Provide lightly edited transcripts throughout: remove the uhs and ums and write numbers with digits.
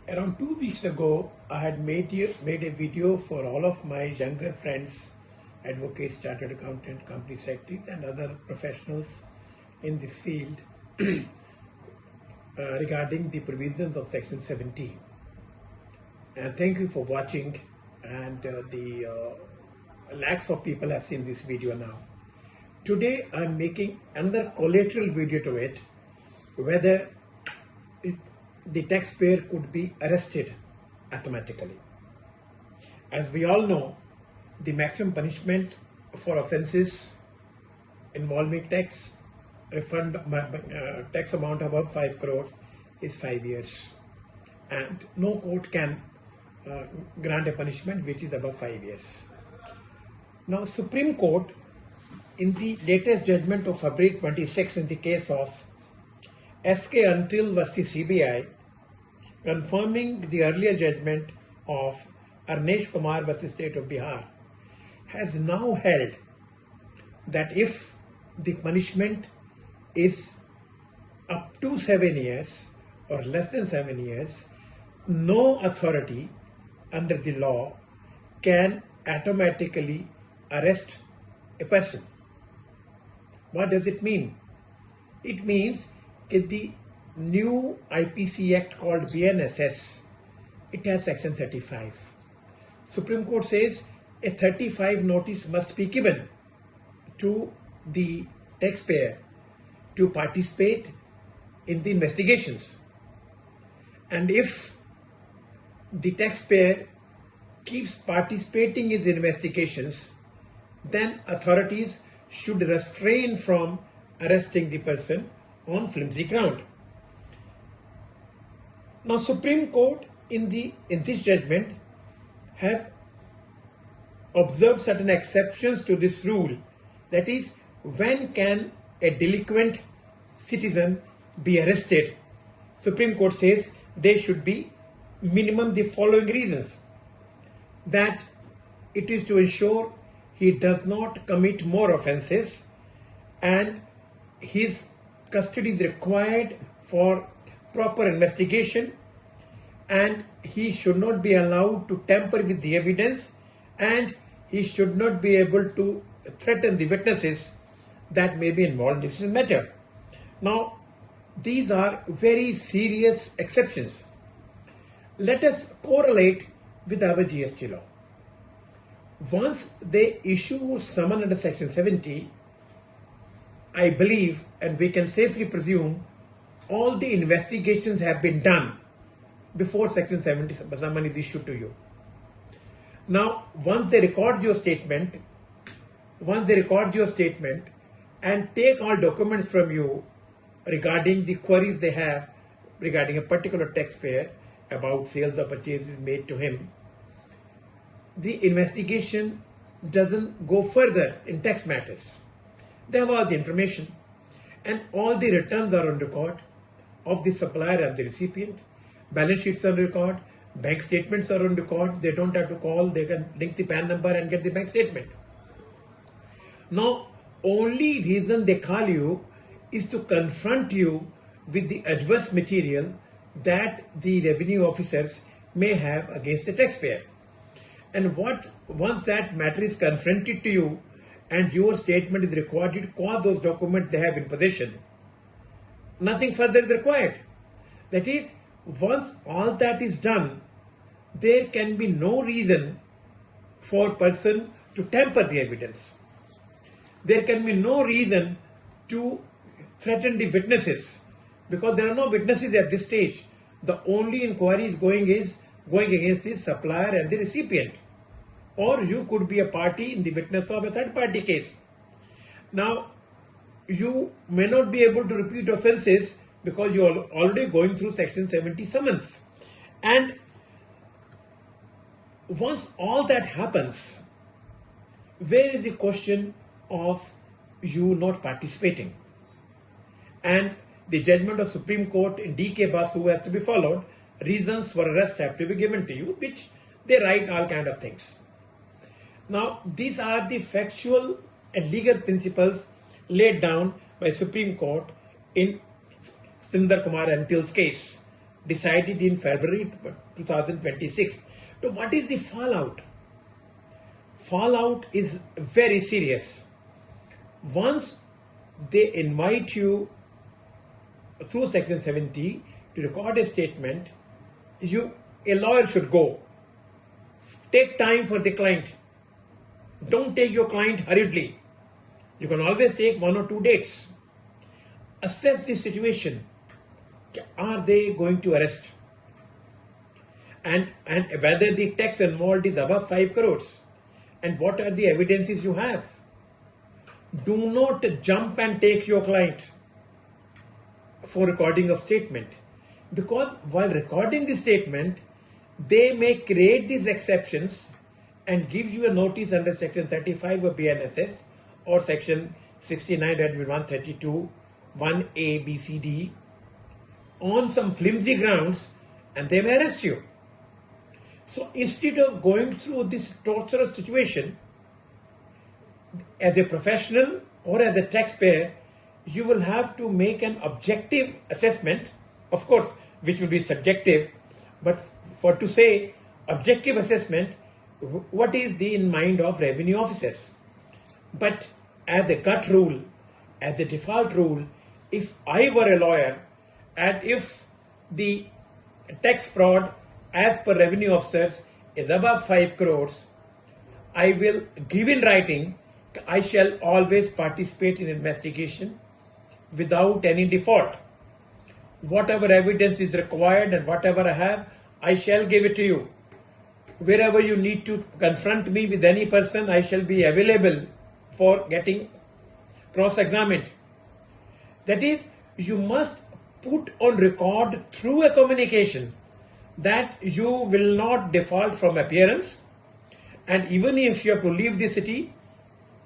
Around 2 weeks ago, I had made a video for all of my younger friends, advocates, chartered accountant, company secretaries, and other professionals in this field regarding the provisions of Section 70. And thank you for watching. And the lakhs of people have seen this video now. Today, I'm making another collateral video to it, whether the taxpayer could be arrested automatically. As we all know, the maximum punishment for offences involving tax refund tax amount above 5 crores is 5 years, and no court can grant a punishment which is above 5 years. Now, Supreme Court, in the latest judgment of February 26 in the case of SK Until vs CBI, confirming the earlier judgment of Arnesh Kumar vs State of Bihar, has now held that if the punishment is up to 7 years or less than 7 years, no authority under the law can automatically arrest a person. What does it mean? It means that the new IPC Act called BNSS, it has Section 35. Supreme Court says a 35 notice must be given to the taxpayer to participate in the investigations. And if the taxpayer keeps participating in the investigations, then authorities should refrain from arresting the person on flimsy ground. Now, Supreme Court in this judgment have observed certain exceptions to this rule. That is, when can a delinquent citizen be arrested? Supreme Court says there should be minimum the following reasons: that it is to ensure he does not commit more offences, and his custody is required for proper investigation, and he should not be allowed to tamper with the evidence, and he should not be able to threaten the witnesses that may be involved in this matter. Now, these are very serious exceptions. Let us correlate with our GST law. Once they issue summon under Section 70, I believe, and we can safely presume, all the investigations have been done before Section 70 summon is issued to you. Now, once they record your statement and take all documents from you regarding the queries they have regarding a particular taxpayer about sales or purchases made to him, the investigation doesn't go further in tax matters. They have all the information, and all the returns are on record of the supplier and the recipient. Balance sheets are on record, bank statements are on record. They don't have to call, they can link the PAN number and get the bank statement. Now, only reason they call you is to confront you with the adverse material that the revenue officers may have against the taxpayer. And once that matter is confronted to you and your statement is recorded, to call those documents they have in possession, nothing further is required. That is, once all that is done, there can be no reason for a person to tamper the evidence. There can be no reason to threaten the witnesses, because there are no witnesses at this stage. The only inquiry is going against the supplier and the recipient, or you could be a party in the witness of a third party case. Now, you may not be able to repeat offences because you are already going through Section 70 summons. And once all that happens, where is the question of you not participating? And the judgment of Supreme Court in DK Basu has to be followed. Reasons for arrest have to be given to you, which they write all kind of things. Now, these are the factual and legal principles laid down by Supreme Court in Sundar Kumar Antil's case. decided in February 2026. So what is the fallout? Fallout is very serious. Once they invite you through Section 70 to record a statement, a lawyer should go. Take time for the client. Don't take your client hurriedly. You can always take 1 or 2 dates. Assess the situation. Are they going to arrest? And whether the tax involved is above 5 crores. And what are the evidences you have? Do not jump and take your client for recording of statement. Because while recording the statement, they may create these exceptions and give you a notice under Section 35 of BNSS or Section 69-132, 1A, B, C, D on some flimsy grounds, and they may arrest you. So instead of going through this torturous situation, as a professional or as a taxpayer, you will have to make an objective assessment, of course, which will be subjective, but for to say objective assessment, what is in mind of revenue officers. But as a gut rule, as a default rule, if I were a lawyer and if the tax fraud as per revenue officers is above 5 crores, I will give in writing, I shall always participate in investigation without any default. Whatever evidence is required and whatever I have, I shall give it to you. Wherever you need to confront me with any person, I shall be available for getting cross-examined. That is, you must put on record through a communication that you will not default from appearance, and even if you have to leave the city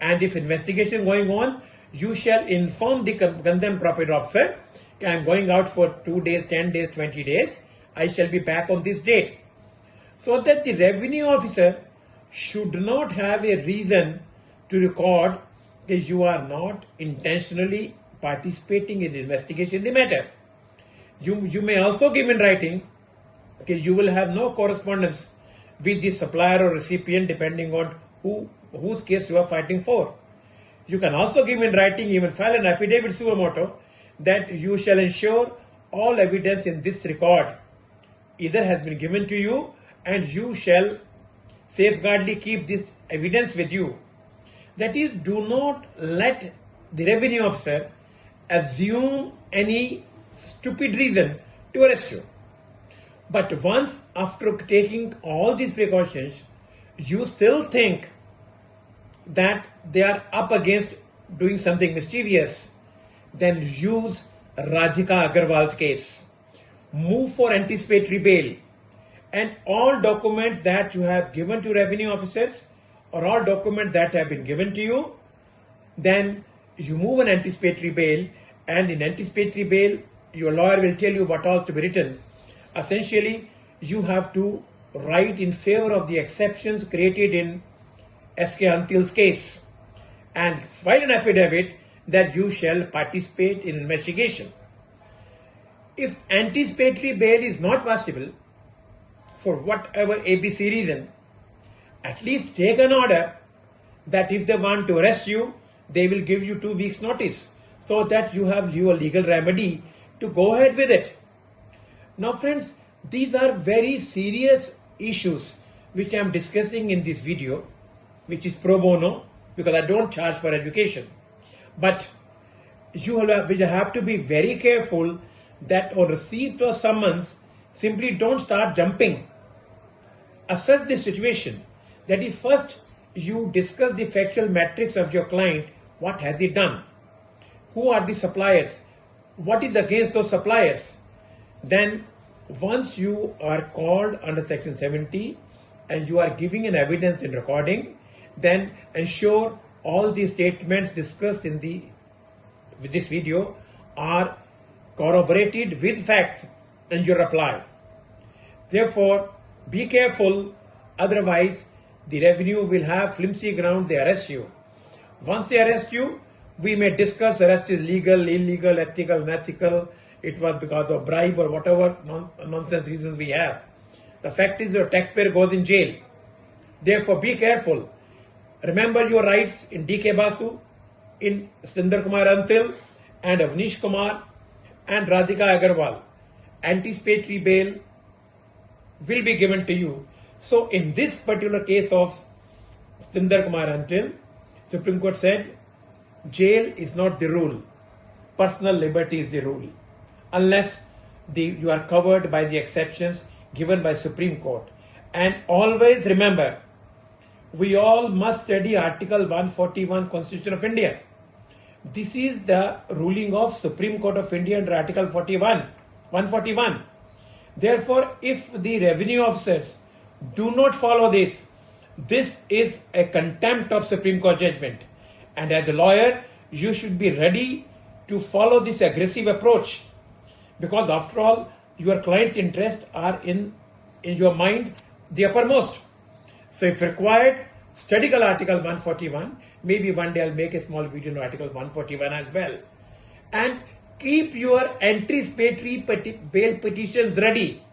and if investigation going on, you shall inform the concerned property officer, I am going out for 2 days, 10 days, 20 days, I shall be back on this date. So that the revenue officer should not have a reason to record that you are not intentionally participating in the investigation in the matter. You may also give in writing, okay, you will have no correspondence with the supplier or recipient depending on whose case you are fighting for. You can also give in writing, even file an affidavit suo motu, that you shall ensure all evidence in this record either has been given to you and you shall safeguardly keep this evidence with you. That is, do not let the revenue officer assume any stupid reason to arrest you. But once after taking all these precautions, you still think that they are up against doing something mischievous, then use Radhika Agarwal's case. Move for anticipatory bail, and all documents that you have given to revenue officers or all documents that have been given to you, then you move an anticipatory bail, and in anticipatory bail, your lawyer will tell you what all to be written. Essentially, you have to write in favor of the exceptions created in S.K. Antil's case and file an affidavit that you shall participate in investigation. If anticipatory bail is not possible for whatever ABC reason, at least take an order that if they want to arrest you, they will give you 2 weeks notice so that you have your legal remedy to go ahead with it. Now friends, these are very serious issues which I am discussing in this video, which is pro bono because I don't charge for education. But you will have to be very careful that on receipt of summons, simply don't start jumping. Assess the situation. That is, first you discuss the factual metrics of your client. What has he done? Who are the suppliers? What is against those suppliers? Then once you are called under Section 70 and you are giving an evidence in recording, then ensure all the statements discussed in with this video are corroborated with facts in your reply. Therefore, be careful, otherwise the revenue will have flimsy ground, they arrest you. Once they arrest you, we may discuss arrest is legal, illegal, ethical, unethical, it was because of bribe or whatever nonsense reasons we have. The fact is your taxpayer goes in jail. Therefore, be careful. Remember your rights in D.K. Basu, in Sundar Kumar Antil, and Avnish Kumar, and Radhika Agarwal. Anticipatory bail will be given to you. So, in this particular case of Sundar Kumar Antil, Supreme Court said, jail is not the rule. Personal liberty is the rule. Unless you are covered by the exceptions given by Supreme Court. And always remember, we all must study Article 141 Constitution of India. This is the ruling of Supreme Court of India under Article 141. Therefore, if the revenue officers do not follow this, this is a contempt of Supreme Court judgment. And as a lawyer, you should be ready to follow this aggressive approach. Because after all, your client's interests are in your mind the uppermost. So if required, study Article 141. Maybe one day I'll make a small video on Article 141 as well. And keep your anticipatory bail petitions ready.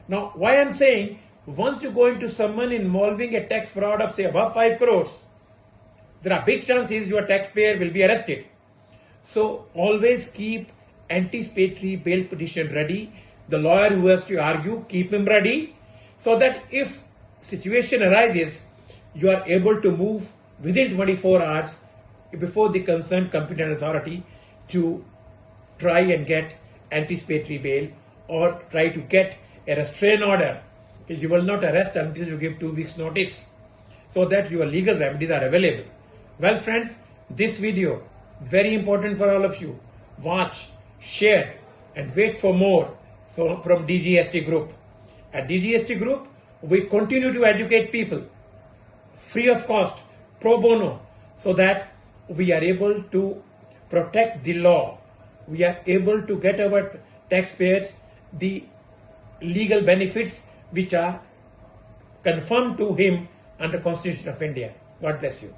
Now, why I'm saying, once you go into someone involving a tax fraud of say above 5 crores, there are big chances your taxpayer will be arrested. So always keep anticipatory bail petition ready. The lawyer who has to argue, keep him ready, so that if situation arises, you are able to move within 24 hours before the concerned competent authority to try and get anticipatory bail or try to get a restraint order, because you will not arrest until you give 2 weeks notice, so that your legal remedies are available. Well friends, this video very important for all of you. Watch, share, and wait for more from DGST Group. At DGST Group, we continue to educate people free of cost, pro bono, so that we are able to protect the law. We are able to get our taxpayers the legal benefits which are confirmed to him under Constitution of India. God bless you.